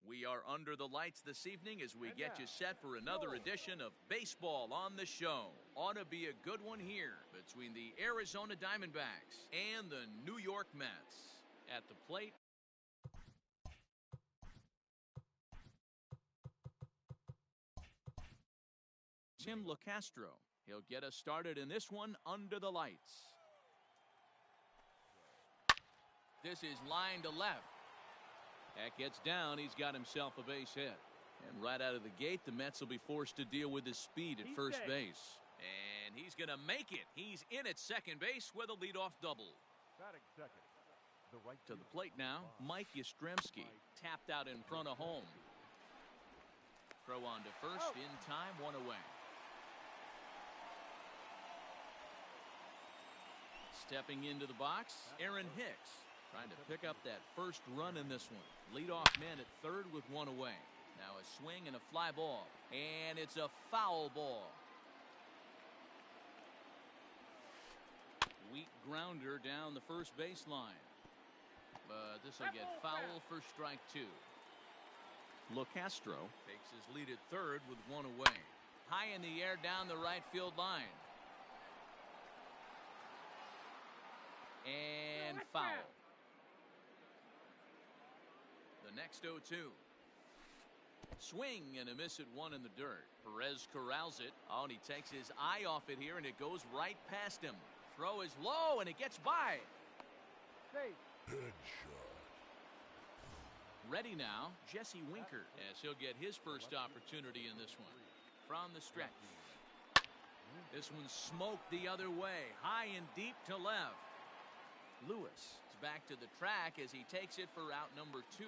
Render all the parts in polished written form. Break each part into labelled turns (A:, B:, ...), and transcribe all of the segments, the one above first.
A: We are under the lights this evening as we get you set for another edition of Baseball on the Show. Ought to be a good one here between the Arizona Diamondbacks and the New York Mets. At the plate, Tim LaCastro. He'll get us started in this one under the lights. This is line to left. That gets down. He's got himself a base hit. And right out of the gate, the Mets will be forced to deal with his speed at first base. And he's going to make it. He's in at second base with a leadoff double.
B: Batting second.
A: To the plate now, Mike Yastrzemski. Tapped out in front of home. Throw on to first. In time, one away. Stepping into the box, Aaron Hicks. Trying to pick up that first run in this one. Leadoff man at third with one away. Now a swing and a fly ball. And it's a foul ball. Weak grounder down the first baseline. But this will get foul for strike two. LaCastro takes his lead at third with one away. High in the air down the right field line. And foul. The next 0-2. Swing and a miss at one in the dirt. Perez corrals it. Oh, and he takes his eye off it here, and it goes right past him. Throw is low, and it gets by.
B: Headshot.
A: Ready now, Jesse Winker, as he'll get his first opportunity in this one. From the stretch. This one smoked the other way, high and deep to left. Lewis is back to the track as he takes it for out number 2.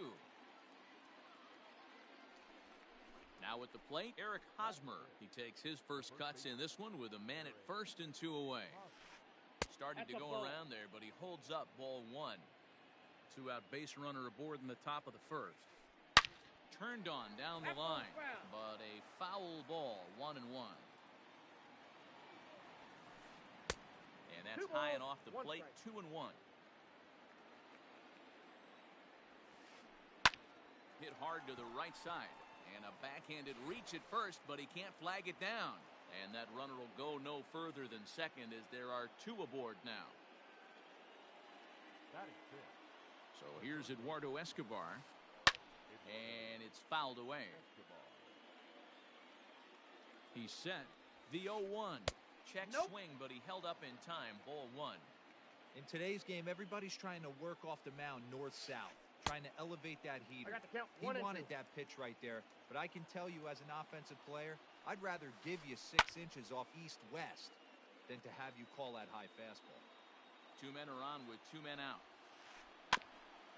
A: Now at the plate, Eric Hosmer. He takes his first cuts in this one with a man at first and 2 away. Starting to go around there, but he holds up ball 1. 2-out base runner aboard in the top of the first. Turned on down the line, but a foul ball, 1-1. And that's high and off the plate, 2-1. Hit hard to the right side. And a backhanded reach at first, but he can't flag it down. And that runner will go no further than second as there are 2 aboard now. So here's Eduardo Escobar. And it's fouled away. He's set. The 0-1. Check swing, but he held up in time. Ball 1.
C: In today's game, everybody's trying to work off the mound north-south, trying to elevate that heater. He wanted that pitch right there, but I can tell you as an offensive player, I'd rather give you 6 inches off east-west than to have you call that high fastball.
A: 2 men are on with 2 men out.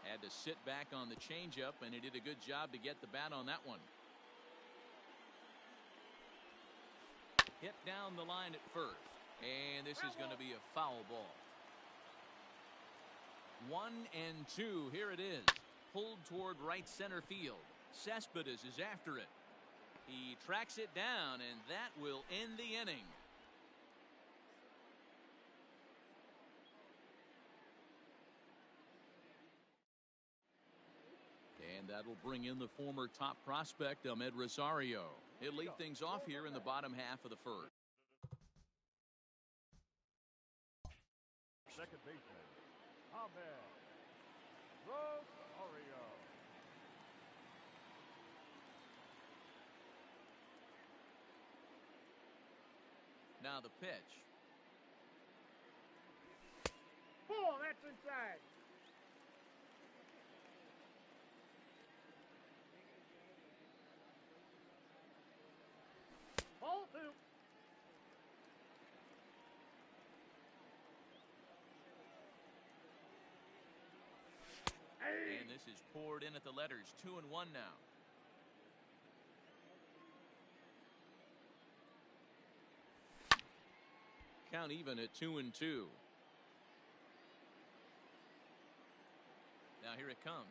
A: Had to sit back on the changeup, and he did a good job to get the bat on that one. Hit down the line at first, and this is going to be a foul ball. 1-2. Here it is. Pulled toward right center field. Cespedes is after it. He tracks it down, and that will end the inning. And that'll bring in the former top prospect, Ahmed Rosario. He'll lead things off here in the bottom half of the first.
B: Second baseman, Ahmed Rosario.
A: Now the pitch.
D: Ball, that's inside. Ball 2.
A: And this is poured in at the letters. 2-1 now. Count even at 2-2. Now here it comes.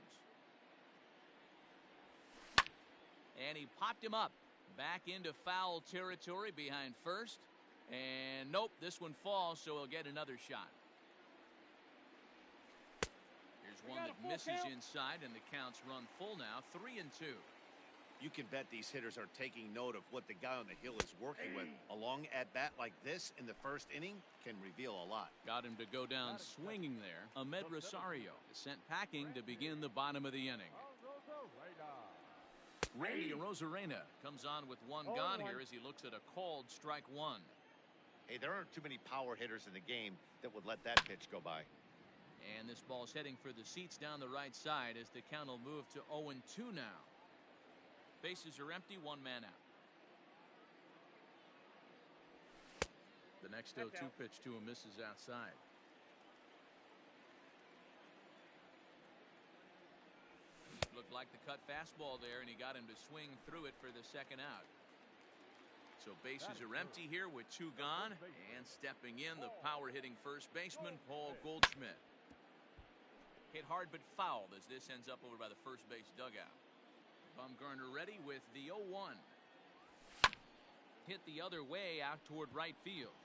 A: And he popped him up. Back into foul territory behind first. And nope, this one falls, so he'll get another shot. Here's one that misses inside, and the count's run full now, 3-2.
E: You can bet these hitters are taking note of what the guy on the hill is working with. A long at-bat like this in the first inning can reveal a lot.
A: Got him to go down swinging there. Ahmed Rosario is sent packing to begin the bottom of the inning. Randy Arozarena comes on with one gone here as he looks at a called strike one.
E: Hey, there aren't too many power hitters in the game that would let that pitch go by.
A: And this ball's heading for the seats down the right side as the count will move to 0-2 now. Bases are empty, one man out. The next 0-2 pitch to him misses outside. Looked like the cut fastball there, and he got him to swing through it for the second out. So bases are empty here with two gone, and stepping in, the power-hitting first baseman, Paul Goldschmidt. Hit hard but fouled as this ends up over by the first base dugout. Bumgarner ready with the 0-1. Hit the other way out toward right field.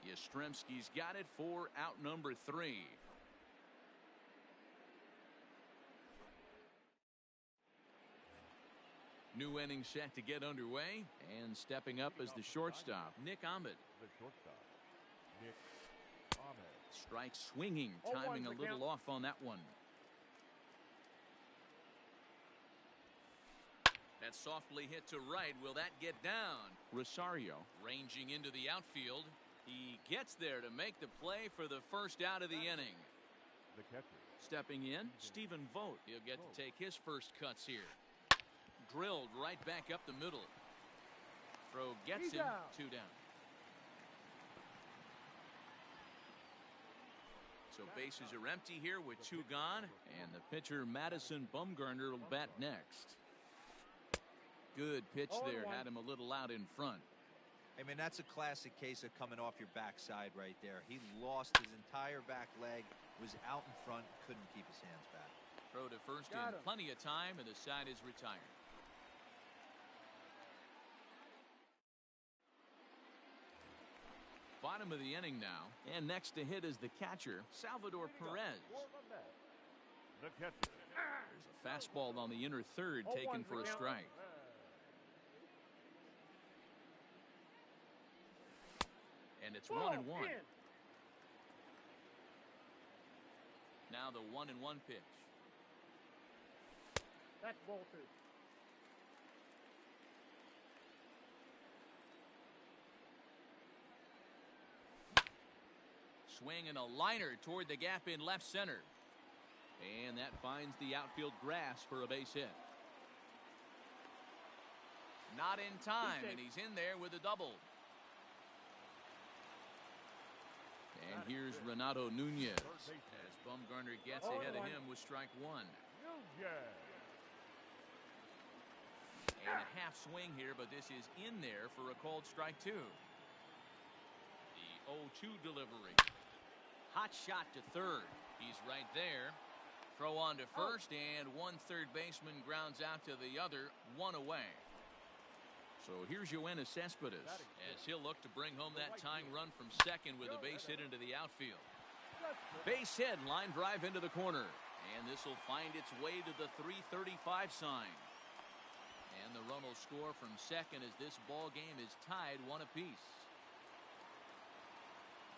A: Yastrzemski's got it for out number 3. New inning set to get underway, and stepping up as the shortstop, Nick Ahmed. Strike swinging, timing a little off on that one. That's softly hit to right. Will that get down? Rosario ranging into the outfield. He gets there to make the play for the first out of the inning. Stepping in, Stephen Vogt. He'll get to take his first cuts here. Drilled right back up the middle. Throw gets him, 2 down. So bases are empty here with 2 gone, and the pitcher Madison Bumgarner will bat next. Good pitch there, had him a little out in front.
C: I mean, that's a classic case of coming off your backside right there. He lost his entire back leg, was out in front, couldn't keep his hands back.
A: Throw to first in plenty of time, and the side is retired. Bottom of the inning now, and next to hit is the catcher, Salvador Perez. There's a fastball on the inner third taken for a strike. And it's 1-1. Now the 1-1 pitch.
D: That's ball 2.
A: Swing and a liner toward the gap in left center. And that finds the outfield grass for a base hit. Not in time, and he's in there with a double. And here's Renato Nunez as Bumgarner gets ahead of him with strike 1. And a half swing here, but this is in there for a called strike 2. The 0-2 delivery. Hot shot to third. He's right there. Throw on to first, and one third baseman grounds out to the other, 1 away. So here's Yoenis Cespedes as he'll look to bring home that tying run from second with a base hit into the outfield. Base hit, line drive into the corner. And this will find its way to the 335 sign. And the run will score from second as this ball game is tied 1 apiece.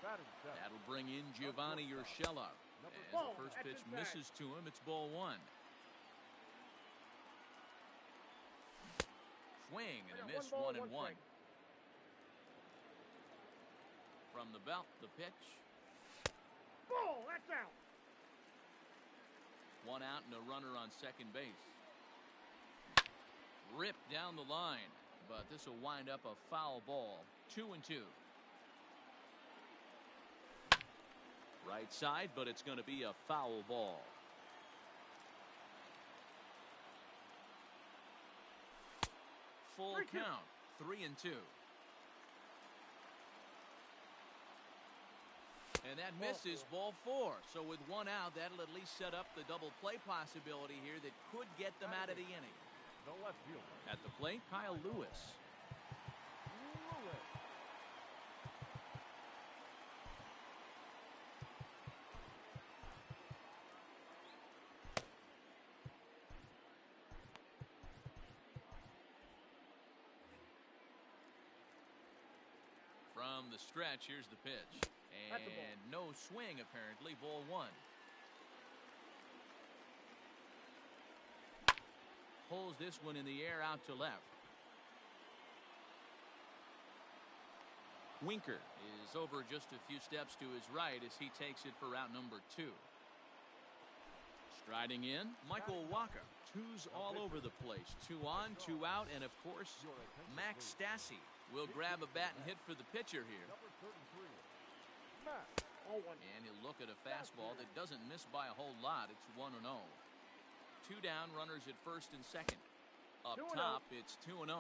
A: That'll bring in Giovanni Urshela. As the first pitch misses to him, it's ball 1. Swing and a miss, 1-1. From the belt, the pitch.
D: Ball, that's out.
A: 1 out and a runner on second base. Ripped down the line, but this will wind up a foul ball. 2-2. Right side, but it's going to be a foul ball. Full count, 3-2. And that misses ball 4. So with 1 out, that'll at least set up the double play possibility here that could get them out of the inning. At the plate, Kyle Lewis. From the stretch, here's the pitch. And no swing, apparently. Ball one. Pulls this one in the air out to left. Winker is over just a few steps to his right as he takes it for route number 2. Striding in, Michael Wacha. Twos all over the place. 2 on, 2 out, and of course, Max Stassi will grab a bat and hit for the pitcher here. And he'll look at a fastball that doesn't miss by a whole lot. It's 1-0. 2 down, runners at first and second. Up top, it's 2-0.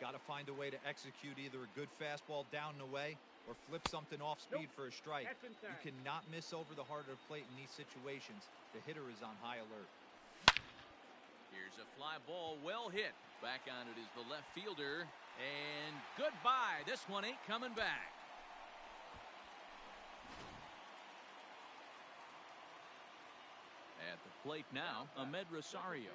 C: Got to find a way to execute either a good fastball down and away or flip something off speed for a strike. You cannot miss over the heart of the plate in these situations. The hitter is on high alert.
A: Here's a fly ball, well hit. Back on it is the left fielder. And goodbye. This one ain't coming back. At the plate now, Ahmed Rosario.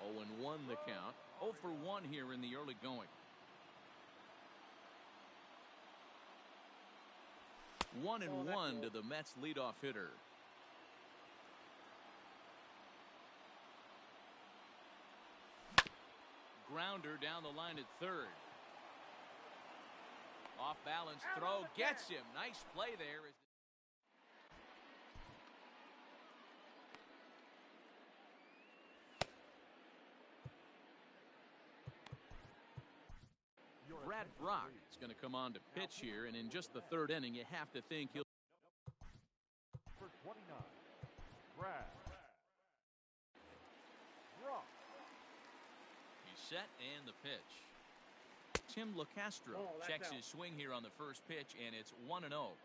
A: 0-1 the count. 0 for 1 here in the early going. 1-1 to the Mets leadoff hitter. Grounder down the line at third. Off balance throw gets him. Nice play there. Brad Brock is going to come on to pitch here, and in just the third inning, you have to think he'll.
B: For 29, Brad Brock.
A: He's set and the pitch. Tim LaCastro checks his swing here on the first pitch, and it's 1-0.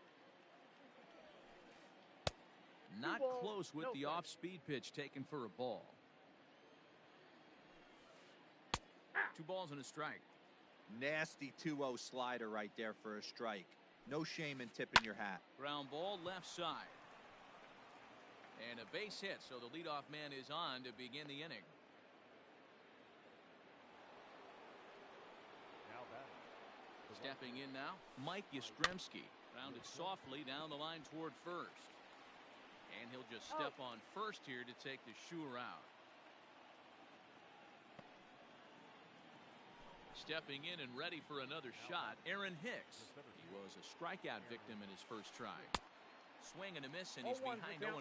A: Not close with the off-speed pitch taken for a ball. 2 balls and a strike.
C: Nasty 2-0 slider right there for a strike. No shame in tipping your hat.
A: Ground ball left side. And a base hit, so the leadoff man is on to begin the inning. Stepping in now, Mike Yastrzemski. Rounded softly down the line toward first. And he'll just step on first here to take the Shure out. Stepping in and ready for another shot, Aaron Hicks. He was a strikeout victim in his first try. Swing and a miss, and he's behind 0-1.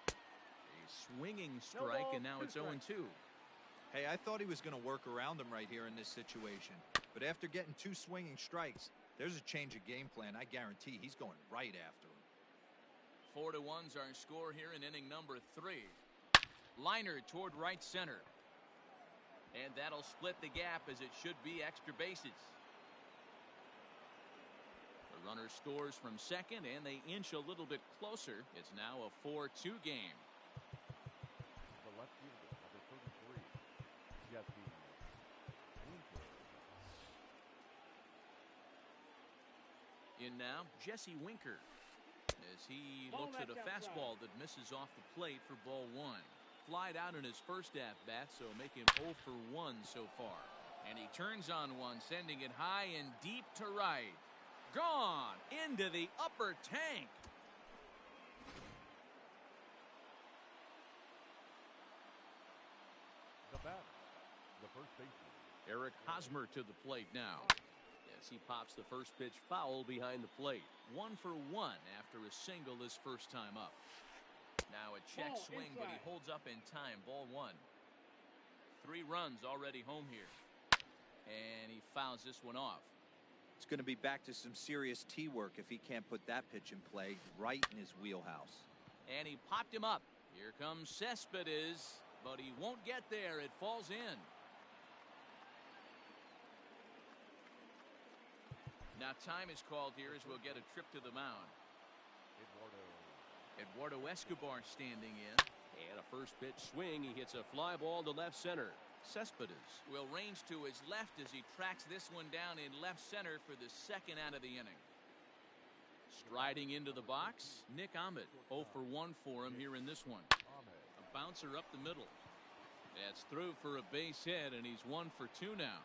A: A swinging strike, and now it's 0-2.
C: Hey, I thought he was going to work around him right here in this situation. But after getting 2 swinging strikes, there's a change of game plan. I guarantee he's going right after him.
A: 4-1's our score here in inning number 3. Liner toward right center. And that'll split the gap as it should be extra bases. The runner scores from second, and they inch a little bit closer. It's now a 4-2 game.
B: The left fielder, number 33, Jesse Winker.
A: In now, Jesse Winker. As he looks at a fastball that misses off the plate for ball 1. Flied out in his first at-bat, so make him 0 for 1 so far. And he turns on one, sending it high and deep to right. Gone into the upper tank.
B: The batter, the first baseman,
A: Eric Hosmer to the plate now. Yes, he pops the first pitch foul behind the plate. 1 for 1 after a single his first time up. Now a check swing, but he holds up in time. Ball 1. 3 runs already home here. And he fouls this one off.
C: It's going to be back to some serious tee work if he can't put that pitch in play right in his wheelhouse.
A: And he popped him up. Here comes Cespedes, but he won't get there. It falls in. Now time is called here as we'll get a trip to the mound. Eduardo Escobar standing in. And a first pitch swing. He hits a fly ball to left center. Cespedes will range to his left as he tracks this one down in left center for the second out of the inning. Striding into the box, Nick Ahmed. 0 for 1 for him here in this one. A bouncer up the middle. That's through for a base hit, and he's 1 for 2 now.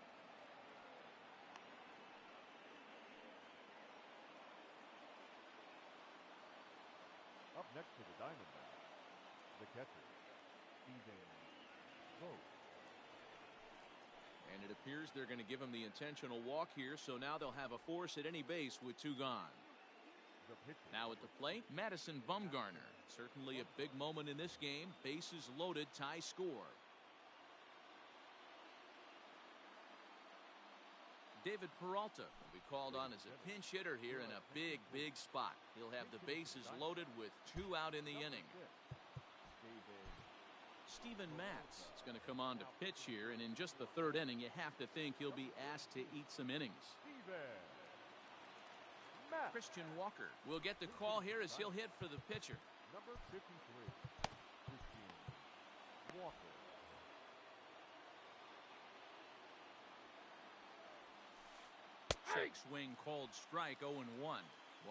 B: Up next to the Diamondbacks, the catcher, Steven Vogt.
A: And it appears they're going to give him the intentional walk here, so now they'll have a force at any base with 2 gone.
B: The pitcher,
A: Now at the plate, Madison Bumgarner. Certainly a big moment in this game. Bases loaded, tie score. David Peralta will be called on as a pinch hitter here in a big, big spot. He'll have the bases loaded with 2 out in the inning. Steven Matz is going to come on to pitch here, and in just the 3rd inning, you have to think he'll be asked to eat some innings. Christian Walker will get the call here as he'll hit for the pitcher.
B: number 53, Christian Walker.
A: Check swing, called strike, 0-1. One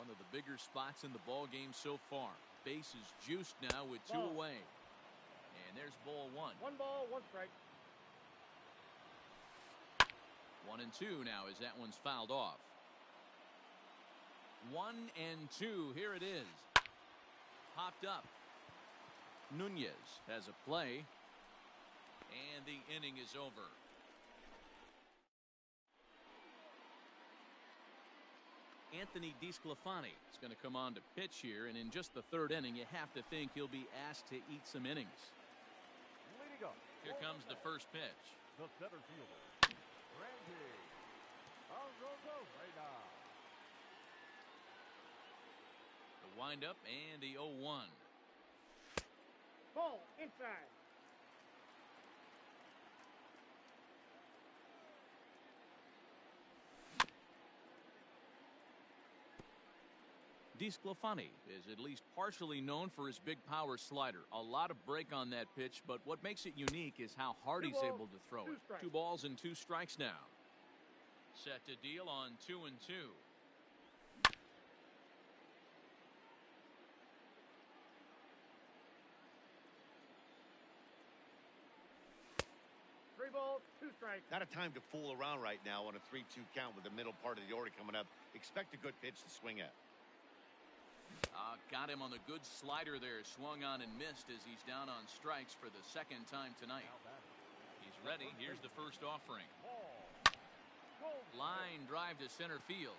A: of the bigger spots in the ball game so far. Bases juiced now with 2 away. And there's ball 1.
D: 1 ball, 1 strike.
A: 1-2 now as that one's fouled off. 1-2. Here it is. Popped up. Nunez has a play. And the inning is over. Anthony DeSclafani is going to come on to pitch here, and in just the 3rd inning, you have to think he'll be asked to eat some innings.
B: Leading up.
A: Here comes the first pitch.
B: The center fielder, Randy Arozarena.
A: The windup and the 0-1.
D: Ball inside.
A: DeSclafani is at least partially known for his big power slider. A lot of break on that pitch, but what makes it unique is how hard he's able to throw it. 2 balls and 2 strikes now. Set to deal on 2-2.
D: Three balls, 2 strikes.
E: Not a time to fool around right now on a 3-2 count with the middle part of the order coming up. Expect a good pitch to swing at.
A: Got him on the good slider there. Swung on and missed as he's down on strikes for the 2nd time tonight. He's ready. Here's the first offering. Line drive to center field.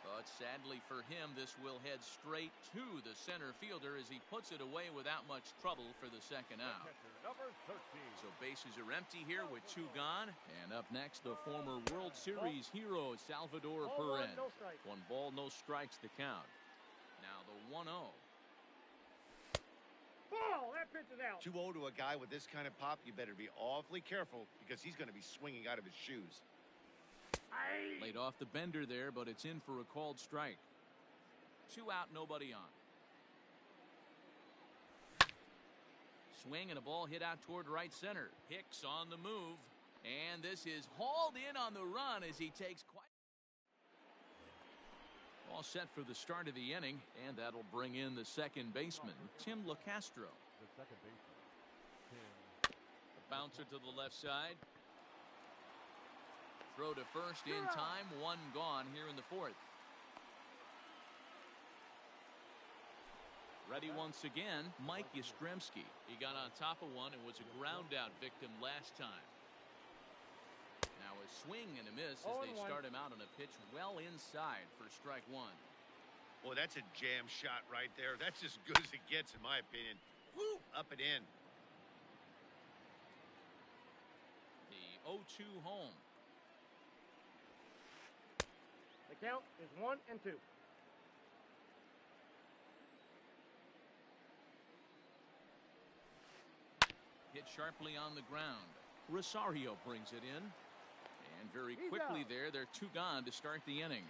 A: But sadly for him, this will head straight to the center fielder as he puts it away without much trouble for the 2nd out.
B: Number 13.
A: So bases are empty here with 2 gone. And up next, the former World Series hero, Salvador
D: Ball 1,
A: Perez.
D: no strike.
A: 1 ball, no strikes to count. Now the 1-0.
D: Ball, that pitch is out.
E: 2-0 to a guy with this kind of pop, you better be awfully careful because he's going to be swinging out of his shoes.
A: Laid off the bender there, but it's in for a called strike. 2 out, nobody on. Swing and a ball hit out toward right center. Hicks on the move. And this is hauled in on the run as he takes quite. All set for the start of the inning, and that'll bring in the 2nd baseman, Tim LaCastro.
B: The second baseman, Tim.
A: The bouncer to the left side. Throw to first in time. 1 gone here in the 4th. Ready once again, Mike Yastrzemski. He got on top of one and was a ground out victim last time. Now a swing and a miss as they start him out on a pitch well inside for strike 1.
E: Boy, that's a jam shot right there. That's as good as it gets, in my opinion. Woo! Up and in.
A: The 0-2 home.
D: The count is 1-2.
A: Hit sharply on the ground. Rosario brings it in. And very quickly there, they're 2 gone to start the inning.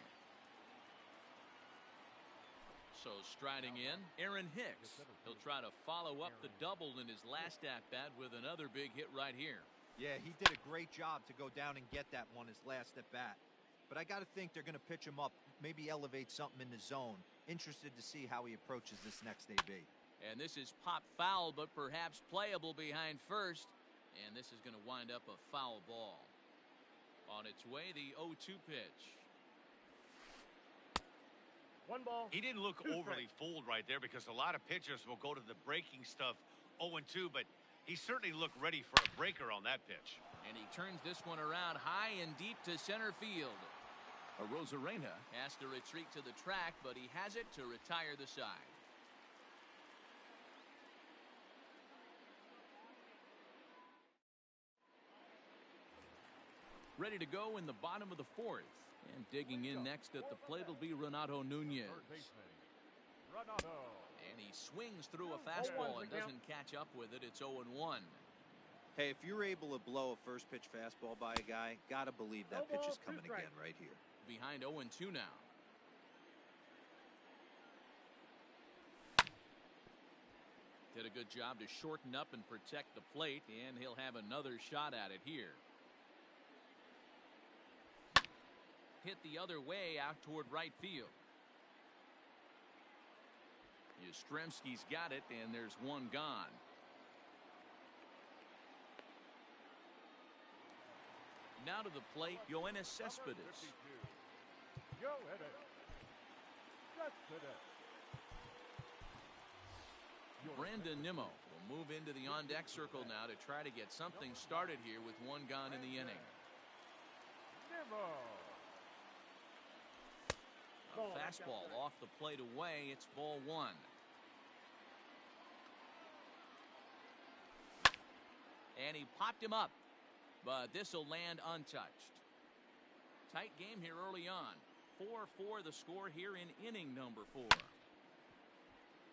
A: So striding in, Aaron Hicks. He'll try to follow up the double in his last at-bat with another big hit right here.
C: Yeah, he did a great job to go down and get that one his last at-bat. But I got to think they're going to pitch him up, maybe elevate something in the zone. Interested to see how he approaches this next AB.
A: And this is pop foul, but perhaps playable behind first. And this is going to wind up a foul ball. On its way, the 0-2 pitch.
D: 1 ball.
E: He didn't look
D: 2
E: overly
D: strikes.
E: fooled right there because a lot of pitchers will go to the breaking stuff 0-2, but he certainly looked ready for a breaker on that pitch.
A: And he turns this one around high and deep to center field. Arozarena has to retreat to the track, but he has it to retire the side. Ready to go in the bottom of the 4th. And digging in next at the plate will be Renato Nunez.
B: Third baseman, Renato.
A: And he swings through a fastball and doesn't catch up with it. It's 0-1.
C: Hey, if you're able to blow a first pitch fastball by a guy, gotta believe that pitch is coming again right here.
A: Behind 0-2 now. Did a good job to shorten up and protect the plate, and he'll have another shot at it here. Hit the other way out toward right field. Yastrzemski's got it, and there's one gone. Now to the plate, Yoenis Cespedes. Brandon Nimmo will move into the on-deck circle now to try to get something started here with one gone in the inning. A fastball off the plate away. It's ball 1. And he popped him up, but this will land untouched. Tight game here early on. 4-4 the score here in inning number 4.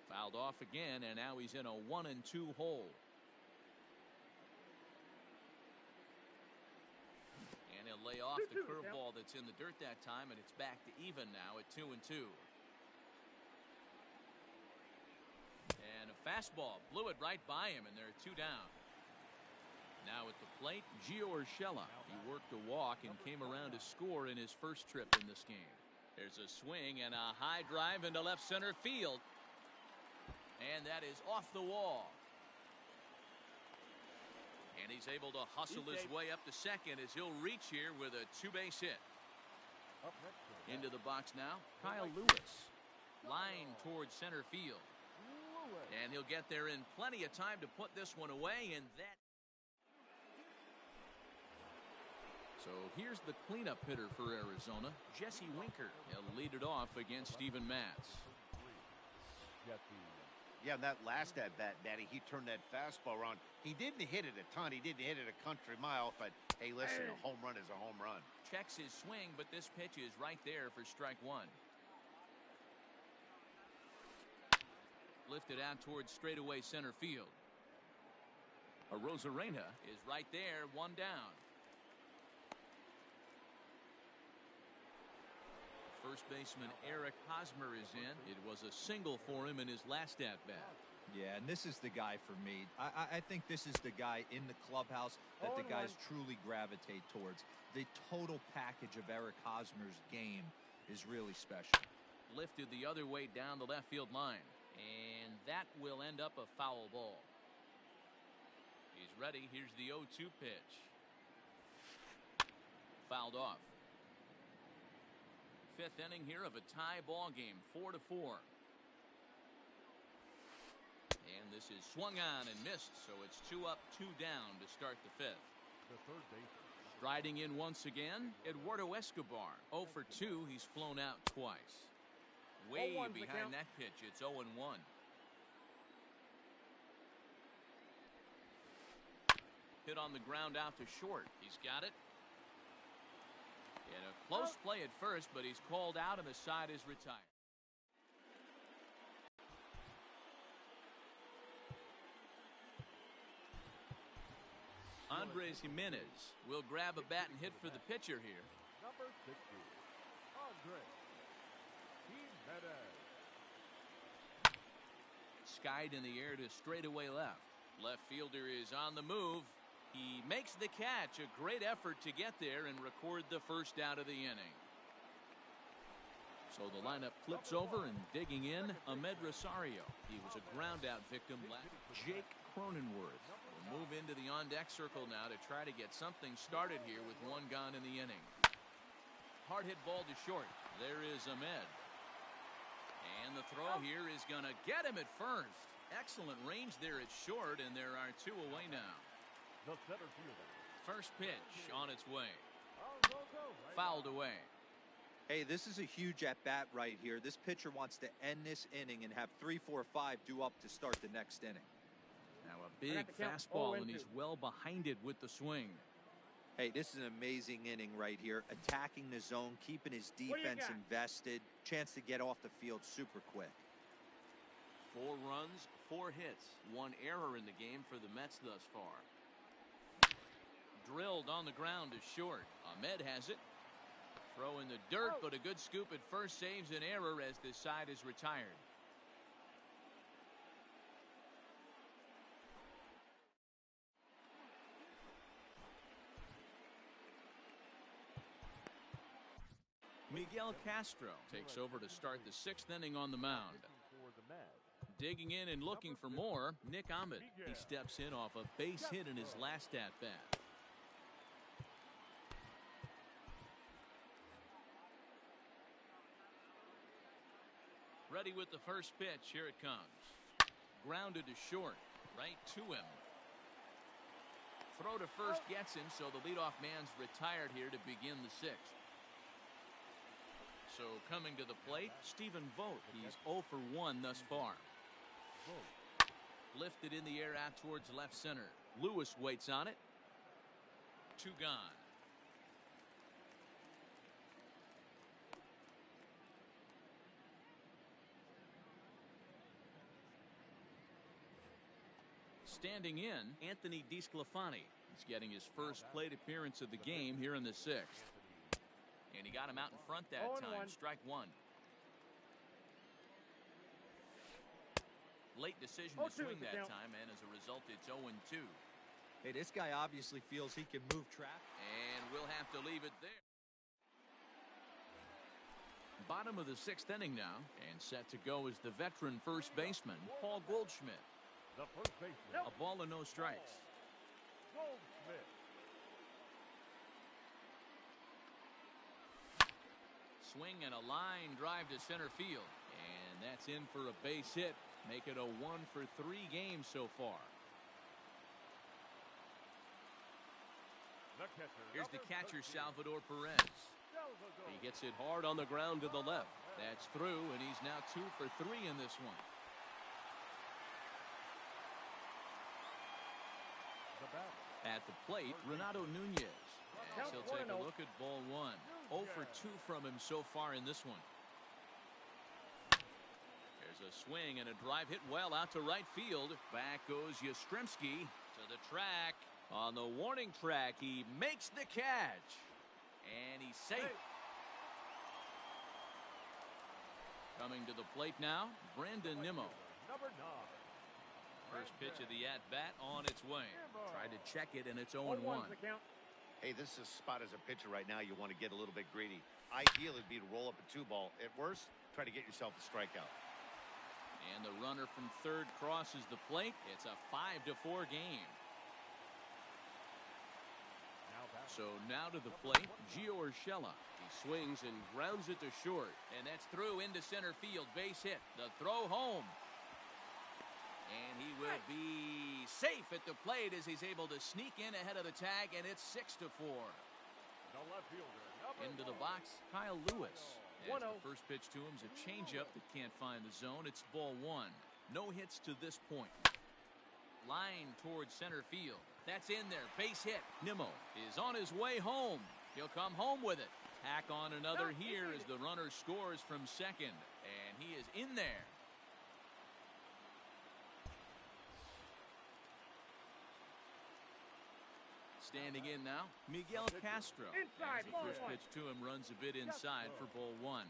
A: Fouled off again, and now he's in a 1-2 hole. And he'll lay off the curveball that's in the dirt that time, and it's back to even now at 2-2. And a fastball blew it right by him, and there are 2 down. Now at the plate, Gio Urshela. He worked a walk and came around to score in his first trip in this game. There's a swing and a high drive into left center field. And that is off the wall. And he's able to hustle his way up to second as he'll reach here with a 2-base hit. Into the box now, Kyle Lewis. Line towards center field. And he'll get there in plenty of time to put this one away, and that. So here's the cleanup hitter for Arizona, Jesse Winker. He'll lead it off against Steven Matz.
E: Yeah, that last at-bat, Danny, he turned that fastball around. He didn't hit it a ton. He didn't hit it a country mile, but hey, listen, a home run is a home run.
A: Checks his swing, but this pitch is right there for strike 1. Lifted out towards straightaway center field. Arozarena is right there, 1 down. First baseman Eric Hosmer is in. It was a single for him in his last at-bat.
C: Yeah, and this is the guy for me. I think this is the guy in the clubhouse that the guys truly gravitate towards. The total package of Eric Hosmer's game is really special.
A: Lifted the other way down the left field line. And that will end up a foul ball. He's ready. Here's the 0-2 pitch. Fouled off. 5th inning here of a tie ball game, 4-4. And this is swung on and missed, so it's 2 up, 2 down to start the 5th.
B: The third baseman.
A: Striding in once again, Eduardo Escobar. 0 for 2. He's flown out twice. Way behind that pitch. It's 0-1. Hit on the ground out to short. He's got it. And a close play at first, but he's called out and the side is retired. Andres Jimenez will grab a bat and hit for the pitcher here.
B: Number 60, Andres Jimenez.
A: Skied in the air to straightaway left. Left fielder is on the move. He makes the catch. A great effort to get there and record the first out of the inning. So the lineup flips over, and digging in, Ahmed Rosario. He was a ground out victim last. Jake Cronenworth will Move into the on-deck circle now to try to get something started here with one gone in the inning. Hard hit ball to short. There is Ahmed. And the throw here is going to get him at first. Excellent range there at short, and there are two away now.
B: The center fielder.
A: First pitch on its way. Fouled away.
C: Hey, this is a huge at-bat right here. This pitcher wants to end this inning and have 3, 4, 5 due up to start the next inning.
A: Now a big fastball, and he's well behind it with the swing.
C: Hey, this is an amazing inning right here. Attacking the zone, keeping his defense invested. Chance to get off the field super quick.
A: 4 runs, 4 hits, 1 error in the game for the Mets thus far. Drilled on the ground to short. Ahmed has it. Throw in the dirt, but a good scoop at first saves an error as this side is retired. Miguel Castro takes over to start the 6th inning on the mound. Digging in and looking for more, Nick Ahmed. He steps in off a base hit in his last at-bat. Ready with the first pitch. Here it comes. Grounded to short. Right to him. Throw to first gets him, so the leadoff man's retired here to begin the 6th. So coming to the plate, Stephen Vogt. He's 0 for 1 thus far. Lifted in the air out towards left center. Lewis waits on it. 2 gone. Standing in, Anthony DeSclafani. He's getting his first plate appearance of the game here in the 6th. And he got him out in front that time. Strike 1. Late decision to swing that time, and as a result, it's 0-2.
C: Hey, this guy obviously feels he can move traffic.
A: And we'll have to leave it there. Bottom of the 6th inning now, and set to go is the veteran first baseman, Paul Goldschmidt.
B: The first baseman.
A: A ball and no strikes.
B: Goldschmidt.
A: Swing and a line drive to center field. And that's in for a base hit. Make it a 1 for 3 game so far.
B: The catcher.
A: Here's the catcher,
B: 13.
A: Salvador Perez. He hits it hard on the ground to the left. That's through, and he's now 2 for 3 in this one. At the plate, Renato Nunez. As he'll take a look at ball 1. 0 for 2 from him so far in this one. There's a swing and a drive hit well out to right field. Back goes Yastrzemski to the track. On the warning track, he makes the catch. And he's safe. Coming to the plate now, Brandon Nimmo.
B: Number 9.
A: First pitch of the at-bat on its way. Tried to check it, and it's 0-1.
E: Hey, this is a spot as a pitcher right now. You want to get a little bit greedy. Ideal would be to roll up a 2-ball. At worst, try to get yourself a strikeout.
A: And the runner from third crosses the plate. It's a 5-4 game. So now to the plate, Gio Urshela. He swings and grounds it to short. And that's through into center field. Base hit. The throw home. And he will be safe at the plate as he's able to sneak in ahead of the tag, and it's 6-4.
B: The left fielder.
A: Into the box, Kyle Lewis. As the first pitch to him is a changeup that can't find the zone. It's ball 1. No hits to this point. Line towards center field. That's in there. Base hit. Nimmo is on his way home. He'll come home with it. Tack on another here as the runner scores from second. And he is in there. Standing in now, Miguel Castro. As the first pitch to him runs a bit inside for ball 1.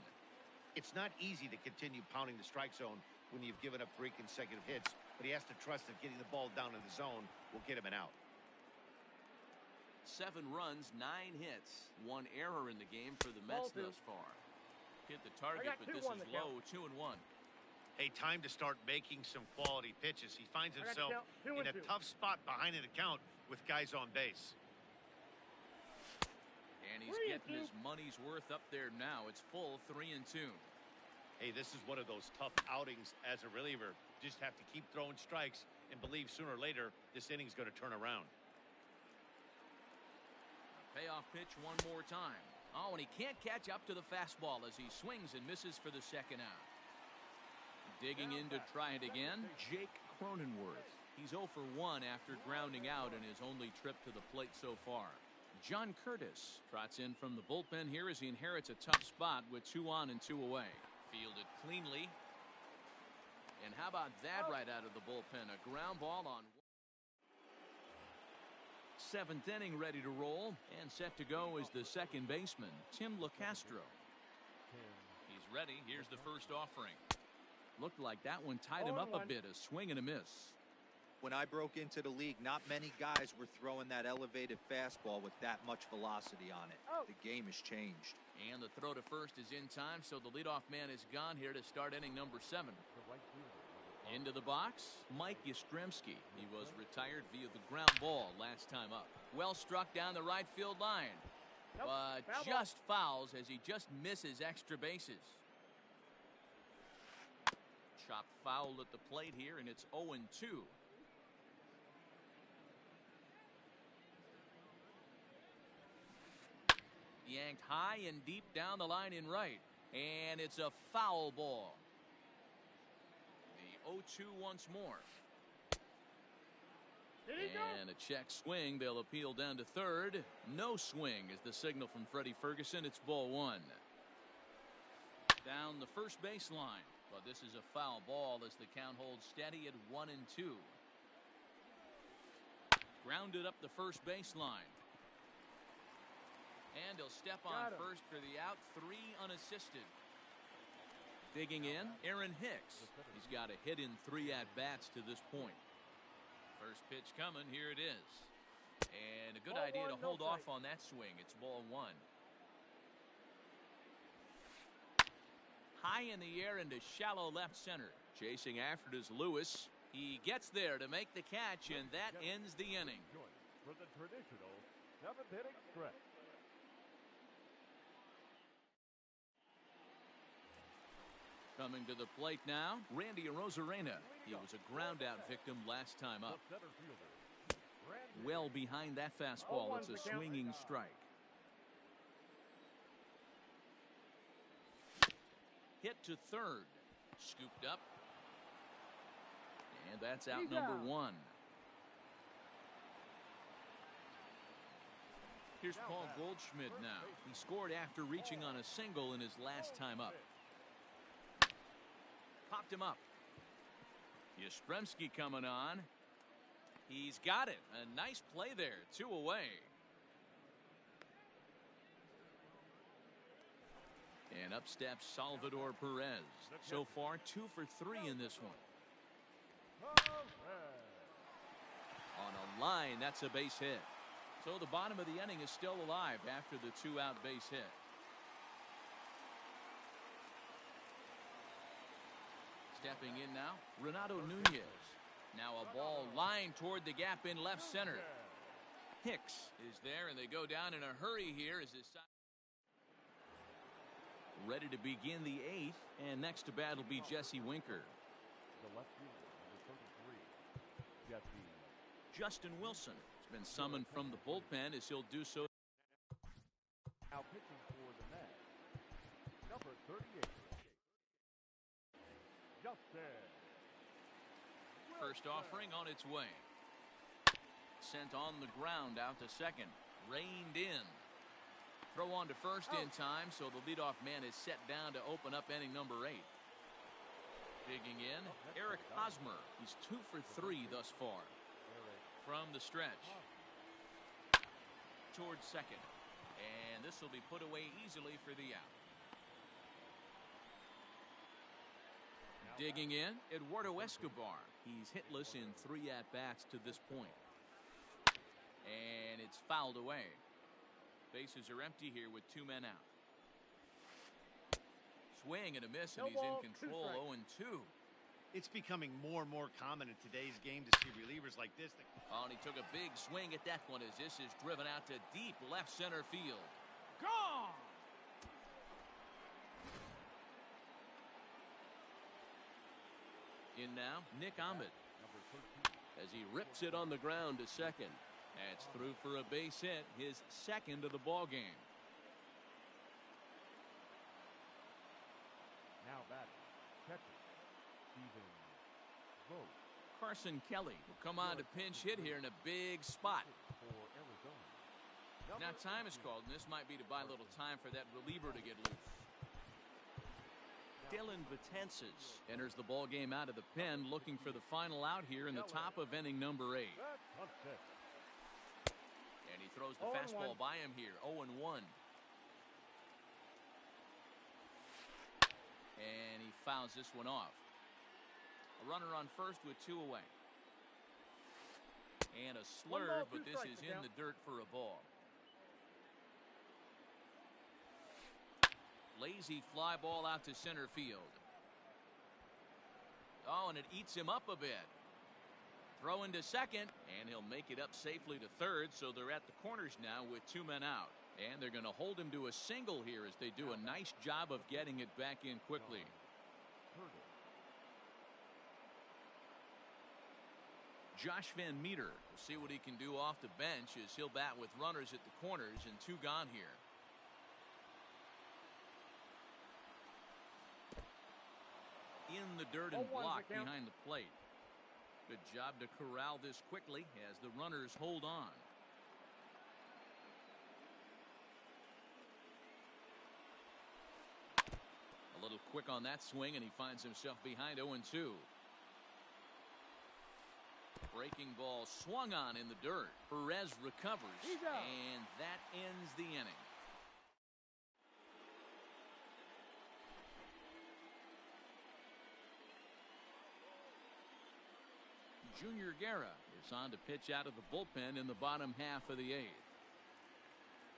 E: It's not easy to continue pounding the strike zone when you've given up 3 consecutive hits, but he has to trust that getting the ball down in the zone will get him an out.
A: 7 runs, 9 hits, 1 error in the game for the Mets thus far. Hit the target, but this is low, 2-1.
E: Hey, time to start making some quality pitches. He finds
D: I got
E: himself
D: the count, 2
E: in
D: and
E: a
D: 2.
E: tough spot behind an account with guys on base.
A: And he's
D: 3 and
A: getting
D: 2.
A: his money's worth up there now. It's full 3-2.
E: Hey, this is one of those tough outings as a reliever. Just have to keep throwing strikes and believe sooner or later this inning's going to turn around.
A: Payoff pitch one more time. Oh, and he can't catch up to the fastball as he swings and misses for the second out. Digging in to try it again, Jake Cronenworth. He's 0 for 1 after grounding out in his only trip to the plate so far. John Curtis trots in from the bullpen here as he inherits a tough spot with 2 on and 2 away. Fielded cleanly. And how about that right out of the bullpen? A ground ball on 7th inning, ready to roll, and set to go is the second baseman, Tim LeCastro. He's ready. Here's the first offering. Looked like that one tied him up a bit, a swing and a miss.
C: When I broke into the league, not many guys were throwing that elevated fastball with that much velocity on it. The game has changed.
A: And the throw to first is in time, so the leadoff man is gone here to start inning number 7. Into the box, Mike Yastrzemski. He was retired via the ground ball last time up. Well struck down the right field line. But just fouls as he just misses extra bases. Chopped foul at the plate here, and it's 0-2. Yanked high and deep down the line in right. And it's a foul ball. The 0-2 once more. And a check swing. They'll appeal down to third. No swing is the signal from Freddie Ferguson. It's ball 1. Down the first baseline. But this is a foul ball as the count holds steady at 1-2. Grounded up the first baseline. And he'll step on first for the out. 3 unassisted. Digging in, Aaron Hicks. He's got a hit in 3 at-bats to this point. First pitch coming. Here it is. And a good idea to hold off on that swing. It's ball 1. High in the air into shallow left center. Chasing after it is Lewis. He gets there to make the catch, and that ends the inning.
B: For the traditional 7th inning stretch.
A: Coming to the plate now, Randy Arozarena. He was a ground-out victim last time up. Well behind that fastball. It's a swinging strike. Hit to third. Scooped up. And that's out number 1. Here's Paul Goldschmidt now. He scored after reaching on a single in his last time up. Popped him up. Yastrzemski coming on. He's got it. A nice play there. 2 away. And up steps Salvador Perez. So far, 2 for 3 in this one. On a line, that's a base hit. So the bottom of the inning is still alive after the 2-out base hit. Stepping in now, Renato Nunez. Now a ball lined toward the gap in left center. Hicks is there, and they go down in a hurry here as his side. Ready to begin the 8th, and next to bat will be Jesse Winker.
B: The left fielder, number 33, Jesse.
A: Justin Wilson has been summoned from the bullpen as he'll do so.
B: Now pitching for the Mets, number 38, Justin.
A: First offering on its way. Sent on the ground out to second. Reined in. Throw on to first in time, so the leadoff man is set down to open up inning number 8. Digging in, Eric Hosmer. He's 2 for 3 thus far. From the stretch. Towards second. And this will be put away easily for the out. Digging in, Eduardo Escobar. He's hitless in 3 at-bats to this point. And it's fouled away. Bases are empty here with 2 men out. Swing and a miss, and he's in control. 0-2.
E: It's becoming more and more common in today's game to see relievers like this.
A: Oh, and he took a big swing at that one as this is driven out to deep left center field. Gone! In now, Nick Ahmed. As he rips it on the ground to second. That's through for a base hit, his second of the ball game.
B: Now batting, catcher, Steven Vogt.
A: Carson Kelly will come on to pinch hit here in a big spot.
B: For Arizona.
A: Now time is called, and this might be to buy a little time for that reliever to get loose. Dylan Betances enters the ball game out of the pen, looking for the final out here in the top of inning number 8. And he throws the fastball by him here, 0-1. And he fouls this one off. A runner on first with 2 away. And a slurve, but this is in the dirt for a ball. Lazy fly ball out to center field. Oh, and it eats him up a bit. Throw into second, and he'll make it up safely to third, so they're at the corners now with 2 men out. And they're going to hold him to a single here as they do a nice job of getting it back in quickly. Josh Van Meter will see what he can do off the bench as he'll bat with runners at the corners and 2 gone here. In the dirt and blocked behind the plate. Good job to corral this quickly as the runners hold on. A little quick on that swing, and he finds himself behind 0-2. Breaking ball swung on in the dirt. Perez recovers, and that ends the inning. Junior Guerra is on to pitch out of the bullpen in the bottom half of the 8th.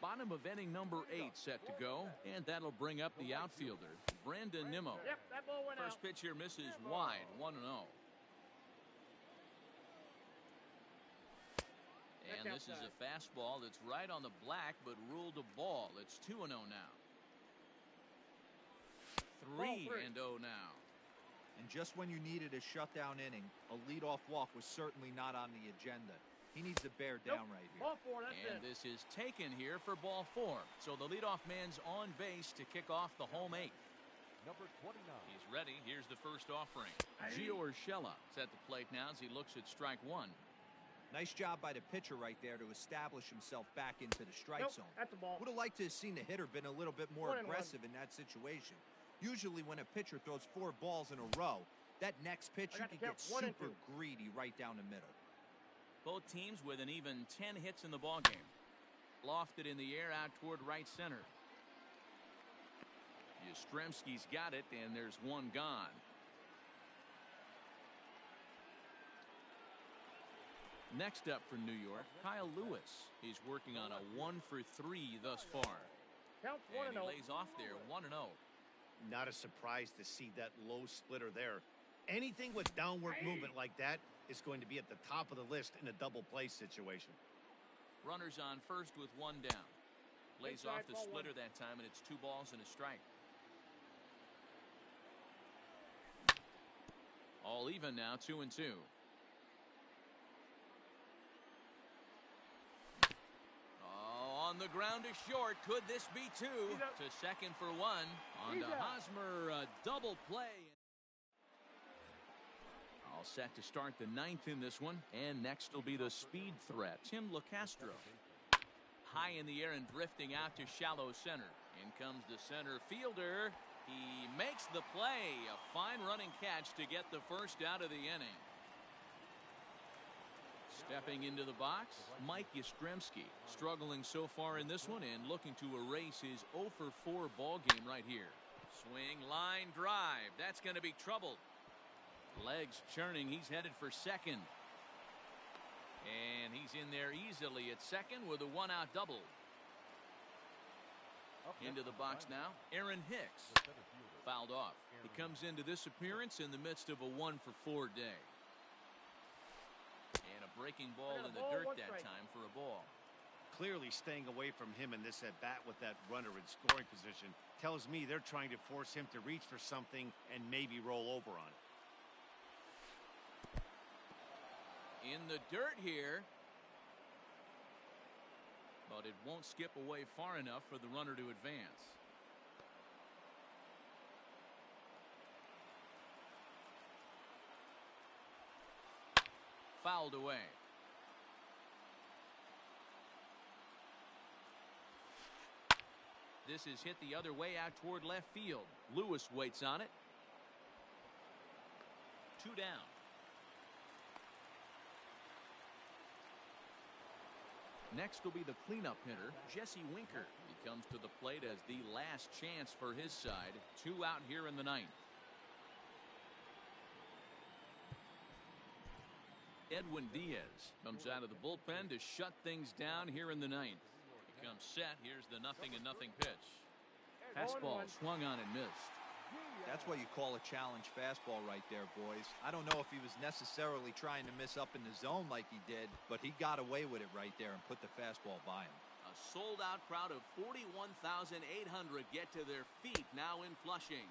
A: Bottom of inning number 8 set to go, and that'll bring up the outfielder, Brandon Nimmo.
D: Yep, that ball went
A: First
D: out.
A: pitch here misses wide, 1-0. And this is a fastball that's right on the black, but ruled a ball. It's 2-0 now. 3-0 now.
C: And just when you needed a shutdown inning, a leadoff walk was certainly not on the agenda. He needs to bear down right here.
D: Ball 4, that's
A: And
D: it.
A: this is taken here for ball 4. So the leadoff man's on base to kick off the home 8th.
B: Number 29.
A: He's ready. Here's the first offering. Gio Urshela is at the plate now as he looks at strike 1.
C: Nice job by the pitcher right there to establish himself back into the strike zone.
D: That's a ball.
C: Would have liked to have seen the hitter been a little bit more
D: 1-1.
C: aggressive in that situation. Usually when a pitcher throws 4 balls in a row, that next pitch you could get super greedy right down the middle.
A: Both teams with an even 10 hits in the ballgame. Lofted in the air out toward right center. Yastrzemski's got it, and there's 1 gone. Next up for New York, Kyle Lewis. He's working on a 1-for-3 thus far.
D: Counts
A: And
D: 1-0.
A: he lays off there, 1-0.
E: Not a surprise to see that low splitter there. Anything with downward movement like that is going to be at the top of the list in a double play situation.
A: Runners on first with 1 down. Lays off the splitter that time, and it's 2 balls and a strike. All even now, 2-2. Oh, on the ground to short. Could this be 2? To second for 1. On to Hosmer, a double play. All set to start the 9th in this one. And next will be the speed threat, Tim LaCastro. High in the air and drifting out to shallow center. In comes the center fielder. He makes the play. A fine running catch to get the first out of the inning. Stepping into the box, Mike Yastrzemski. Struggling so far in this one and looking to erase his 0-for-4 ball game right here. Swing, line drive. That's going to be trouble. Legs churning. He's headed for second. And he's in there easily at second with a 1-out double. Into the box now, Aaron Hicks.
B: The center fielder.
A: Fouled off. He comes into this appearance in the midst of a 1-for-4 day. And a breaking ball in the dirt that time for a ball.
E: Clearly staying away from him in this at-bat with that runner in scoring position tells me they're trying to force him to reach for something and maybe roll over on it.
A: In the dirt here. But it won't skip away far enough for the runner to advance. Fouled away. This is hit the other way out toward left field. Lewis waits on it. 2 down. Next will be the cleanup hitter, Jesse Winker. He comes to the plate as the last chance for his side. 2 out here in the 9th. Edwin Diaz comes out of the bullpen to shut things down here in the 9th. He comes set. Here's the 0-0 pitch. Fastball swung on and missed.
C: That's what you call a challenge fastball right there, boys. I don't know if he was necessarily trying to miss up in the zone like he did, but he got away with it right there and put the fastball by him.
A: A sold-out crowd of 41,800 get to their feet now in Flushing.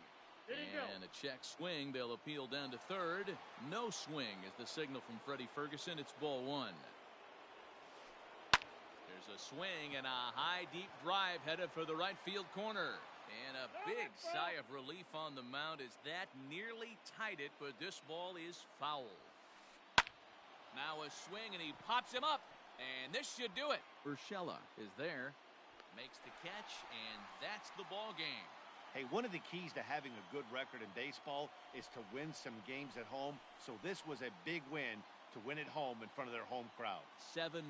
A: And a check swing. They'll appeal down to third. No swing is the signal from Freddie Ferguson. It's ball 1. There's a swing and a high deep drive headed for the right field corner. And a big sigh of relief on the mound as that nearly tied it, but this ball is foul. Now a swing and he pops him up, and this should do it. Urshela is there, makes the catch, and that's the ball game.
E: Hey, one of the keys to having a good record in baseball is to win some games at home. So this was a big win to win at home in front of their home crowd.
A: 7-5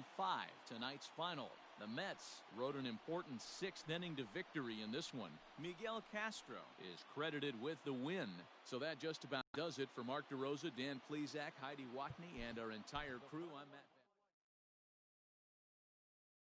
A: tonight's final. The Mets rode an important 6th inning to victory in this one. Miguel Castro is credited with the win. So that just about does it for Mark DeRosa, Dan Plesac, Heidi Watney, and our entire crew. I'm Matt.